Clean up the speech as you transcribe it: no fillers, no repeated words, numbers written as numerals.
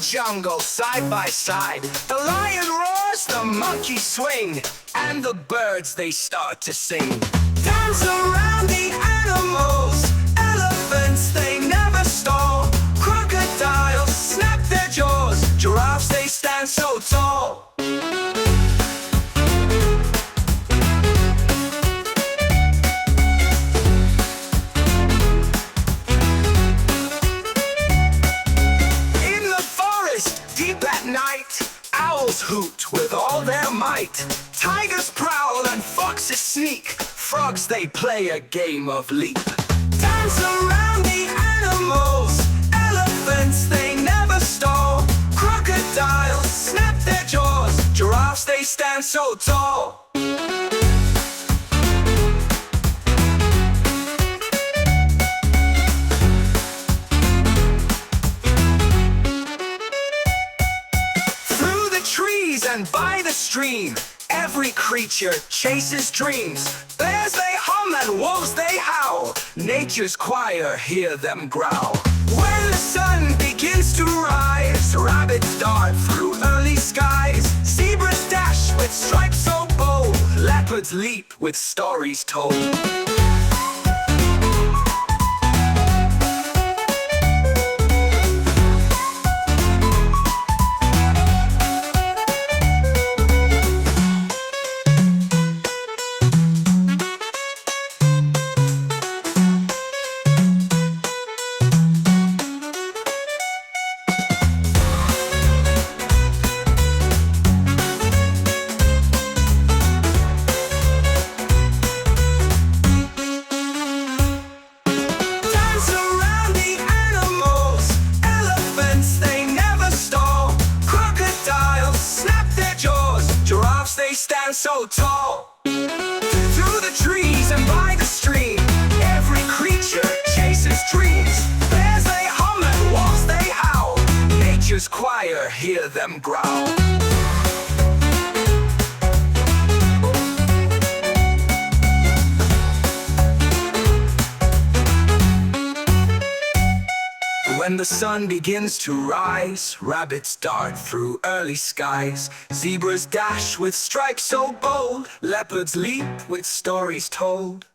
jungle side by side. The lion roars, the monkeys swing, and the birds they start to sing. Dance around the animals, elephants they never stall. Crocodiles snap their jaws, giraffes they stand so tall. Deep at night, owls hoot with all their might. Tigers prowl and foxes sneak, frogs they play a game of leap. Dance around the animals, elephants they never stall. Crocodiles snap their jaws, giraffes they stand so tall. And by the stream, every creature chases dreams. Bears they hum and wolves they howl, nature's choir hear them growl. When the sun begins to rise, rabbits dart through early skies. Zebras dash with stripes so bold, leopards leap with stories told. They stand so tall. Through the trees and by the stream, every creature chases dreams. Bears they hum and wolves they howl, nature's choir hear them growl. When the sun begins to rise, rabbits dart through early skies. Zebras dash with stripes so bold, leopards leap with stories told.